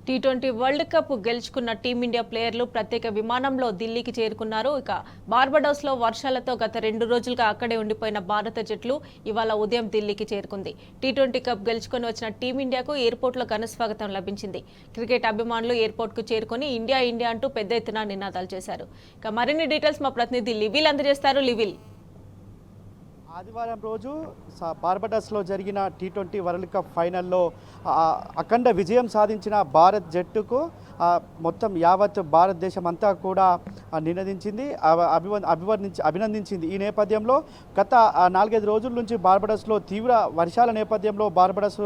T20 world cup గెలుచుకున్న team India ప్లేయర్లు ప్రత్యేక విమానంలో ఢిల్లీకి చేరుకున్నారు. ఇక బార్బడోస్లో వర్షాలతో గత 2 రోజులుగా అక్కడే ఉండిపోయిన భారత జట్లు ఇవాళ ఉదయం ఢిల్లీకి చేరుకుంది. టీ20 కప్ గెలుచుకొని వచ్చిన టీమిండియాకు ఎయిర్పోర్ట్లో ఘనస్వాగతం లభించింది. క్రికెట్ అభిమానులు ఎయిర్పోర్ట్కు చేరుకొని ఇండియా ఇండియా అంటూ పెద్ద ఎత్తున నినాదాలు చేశారు. ఇక మరిన్ని డీటెయిల్స్ మా ప్రతినిధి లివిల్ అందజేస్తారు. లివిల్, ఆదివారం రోజు బార్బడోస్లో జరిగిన టీ20 వరల్డ్ కప్ ఫైనల్లో అఖండ విజయం సాధించిన భారత్ జట్టుకు మొత్తం యావత్ భారతదేశం అంతా కూడా నినదించింది, అభినందించింది. ఈ నేపథ్యంలో గత 4-5 రోజుల నుంచి బార్బడోస్లో తీవ్ర వర్షాల నేపథ్యంలో బార్బడోస్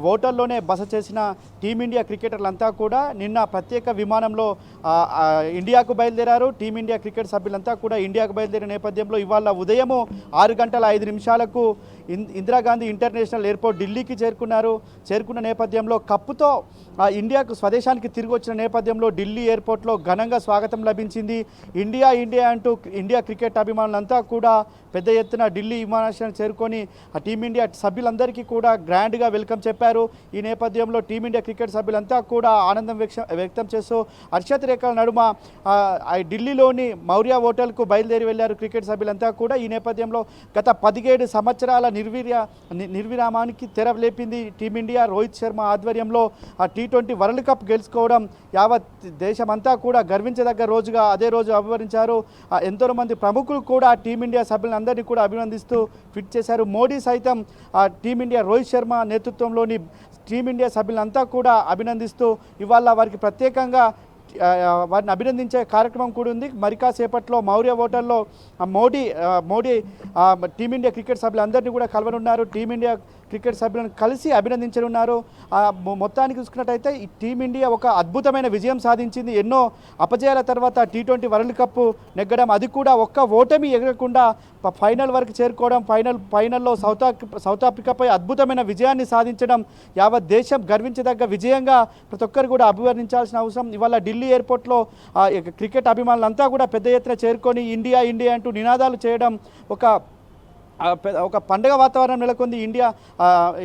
హోటల్లోనే బస చేసిన టీమిండియా క్రికెటర్లంతా కూడా నిన్న ప్రత్యేక విమానంలో ఇండియాకు బయలుదేరారు. టీమిండియా క్రికెట్ సభ్యులంతా కూడా ఇండియాకు బయలుదేరిన నేపథ్యంలో ఇవాళ ఉదయం 6:05 ఇందిరాగాంధీ ఇంటర్నేషనల్ ఎయిర్పోర్ట్ ఢిల్లీకి చేరుకున్న నేపథ్యంలో కప్పుతో ఇండియాకు స్వదేశానికి తిరిగి వచ్చిన నేపథ్యంలో ఢిల్లీ ఎయిర్పోర్ట్లో ఘనంగా స్వాగతం లభించింది. ఇండియా ఇండియా అంటూ ఇండియా క్రికెట్ అభిమానులంతా కూడా పెద్ద ఎత్తున ఢిల్లీ విమానాశ్రయానికి చేరుకొని టీమిండియా సభ్యులందరికీ కూడా గ్రాండ్గా వెల్కమ్ చెప్పారు. ఈ నేపథ్యంలో టీమిండియా క్రికెట్ సభ్యులంతా కూడా ఆనందం వ్యక్తం చేస్తూ హర్షత్ రేఖల నడుమ ఢిల్లీలోని మౌర్య హోటల్కు బయలుదేరి వెళ్లారు క్రికెట్ సభ్యులంతా కూడా. ఈ నేపథ్యంలో గత 17 సంవత్సరాల నిర్విరామానికి తెరలేపింది టీమిండియా. రోహిత్ శర్మ ఆధ్వర్యంలో టీ20 వరల్డ్ కప్ గెలుచుకోవడం యావత్ దేశమంతా కూడా గర్వించదగ్గ రోజుగా అదే రోజు అభివర్ణించారు. ఎంతో మంది ప్రముఖులు కూడా టీమిండియా సభ్యులందరినీ కూడా అభినందిస్తూ ట్వీట్ చేశారు. మోడీ సైతం టీమిండియా రోహిత్ శర్మ నేతృత్వంలోని టీమిండియా సభ్యులంతా కూడా అభినందిస్తూ ఇవాళ వారికి ప్రత్యేకంగా వారిని అభినందించే కార్యక్రమం కూడా ఉంది. మరి కాసేపట్లో మౌర్య హోటల్లో మోడీ టీమిండియా క్రికెట్ సభ్యులందరినీ కూడా కలవనున్నారు. టీమిండియా క్రికెట్ సభ్యులను కలిసి అభినందించనున్నారు. మొత్తానికి చూసుకున్నట్టయితే ఈ టీమిండియా ఒక అద్భుతమైన విజయం సాధించింది. ఎన్నో అపజయాల తర్వాత టీ20 వరల్డ్ కప్ నెగ్గడం, అది కూడా ఒక్క ఓటమి ఎగరకుండా ఫైనల్ వరకు చేరుకోవడం, ఫైనల్లో సౌత్ ఆఫ్రికాపై అద్భుతమైన విజయాన్ని సాధించడం యావత్ దేశం గర్వించదగ్గ విజయంగా ప్రతి ఒక్కరు కూడా అభివర్ణించాల్సిన అవసరం. ఇవాళ ఢిల్లీ ఎయిర్పోర్ట్లో క్రికెట్ అభిమానులంతా కూడా పెద్ద ఎత్తున చేరుకొని ఇండియా ఇండియా అంటూ నినాదాలు చేయడం ఒక పండుగ వాతావరణం నెలకొంది ఇండియా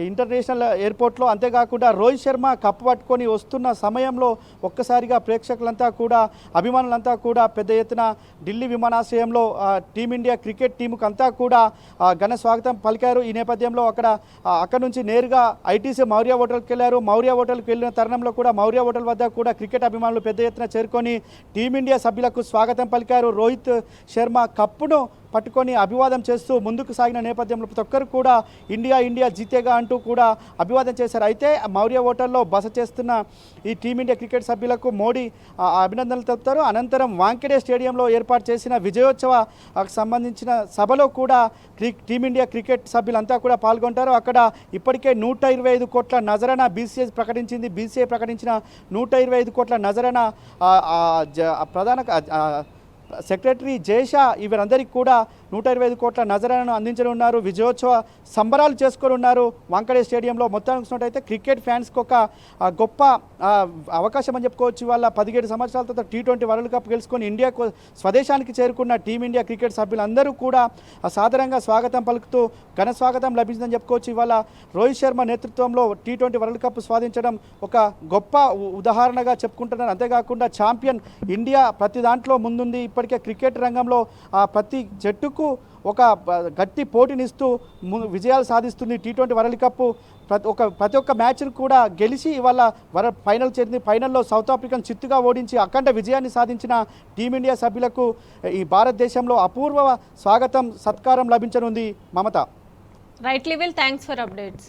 ఇంటర్నేషనల్ ఎయిర్పోర్ట్లో. అంతేకాకుండా రోహిత్ శర్మ కప్పు పట్టుకొని వస్తున్న సమయంలో ఒక్కసారిగా ప్రేక్షకులంతా కూడా అభిమానులంతా కూడా పెద్ద ఎత్తున ఢిల్లీ విమానాశ్రయంలో టీమిండియా క్రికెట్ టీముకు అంతా కూడా ఘన స్వాగతం పలికారు. ఈ నేపథ్యంలో అక్కడ నుంచి నేరుగా ఐటీసీ మౌర్య హోటల్కి వెళ్ళారు. మౌర్య హోటల్కి వెళ్ళిన తరుణంలో కూడా మౌర్య హోటల్ వద్ద కూడా క్రికెట్ అభిమానులు పెద్ద ఎత్తున చేరుకొని టీమిండియా సభ్యులకు స్వాగతం పలికారు. రోహిత్ శర్మ కప్పును పట్టుకొని అభివాదం చేస్తూ ముందుకు సాగిన నేపథ్యంలో ప్రతి ఒక్కరు కూడా ఇండియా ఇండియా జీతేగా అంటూ కూడా అభివాదం చేశారు. అయితే మౌర్య హోటల్లో బస చేస్తున్న ఈ టీమిండియా క్రికెట్ సభ్యులకు మోడీ అభినందనలు తెలుపుతారు. అనంతరం వాంఖేడే స్టేడియంలో ఏర్పాటు చేసిన విజయోత్సవకు సంబంధించిన సభలో కూడా టీమిండియా క్రికెట్ సభ్యులంతా కూడా పాల్గొంటారు. అక్కడ ఇప్పటికే 125 కోట్ల నజరానా బీసీఐ ప్రకటించిన 125 కోట్ల నజరానా ప్రధాన సెక్రటరీ జయషా వీరందరికీ కూడా 125 కోట్ల నజరానాను అందించనున్నారు. విజయోత్సవ సంబరాలు చేసుకోనున్నారు వాంఖేడే స్టేడియంలో. మొత్తానికి చూసినట్టయితే క్రికెట్ ఫ్యాన్స్కి ఒక గొప్ప అవకాశం అని చెప్పుకోవచ్చు. ఇవాళ 17 సంవత్సరాల తర్వాత టీ20 వరల్డ్ కప్ గెలుచుకొని ఇండియాకు స్వదేశానికి చేరుకున్న టీమిండియా క్రికెట్ సభ్యులందరూ కూడా సాధారణంగా స్వాగతం పలుకుతూ ఘన స్వాగతం లభించిందని చెప్పుకోవచ్చు. ఇవాళ రోహిత్ శర్మ నేతృత్వంలో టీ20 వరల్డ్ కప్ సాధించడం ఒక గొప్ప ఉదాహరణగా చెప్పుకుంటున్నారు. అంతేకాకుండా ఛాంపియన్ ఇండియా ప్రతి దాంట్లో ముందుంది. ఇప్పటికే క్రికెట్ రంగంలో ప్రతి జట్టుకు ఒక గట్టి పోటీనిస్తూ విజయాలు సాధిస్తుంది. టీ20 వరల్డ్ కప్ ప్రతి ఒక్క మ్యాచ్ను కూడా గెలిచి ఇవాళ ఫైనల్ చేరింది. ఫైనల్లో సౌత్ ఆఫ్రికాను చిత్తుగా ఓడించి అఖండ విజయాన్ని సాధించిన టీమిండియా సభ్యులకు ఈ భారతదేశంలో అపూర్వ స్వాగతం సత్కారం లభించనుంది. మమత. రైట్ లివిల్, థ్యాంక్స్ ఫర్ అప్డేట్స్.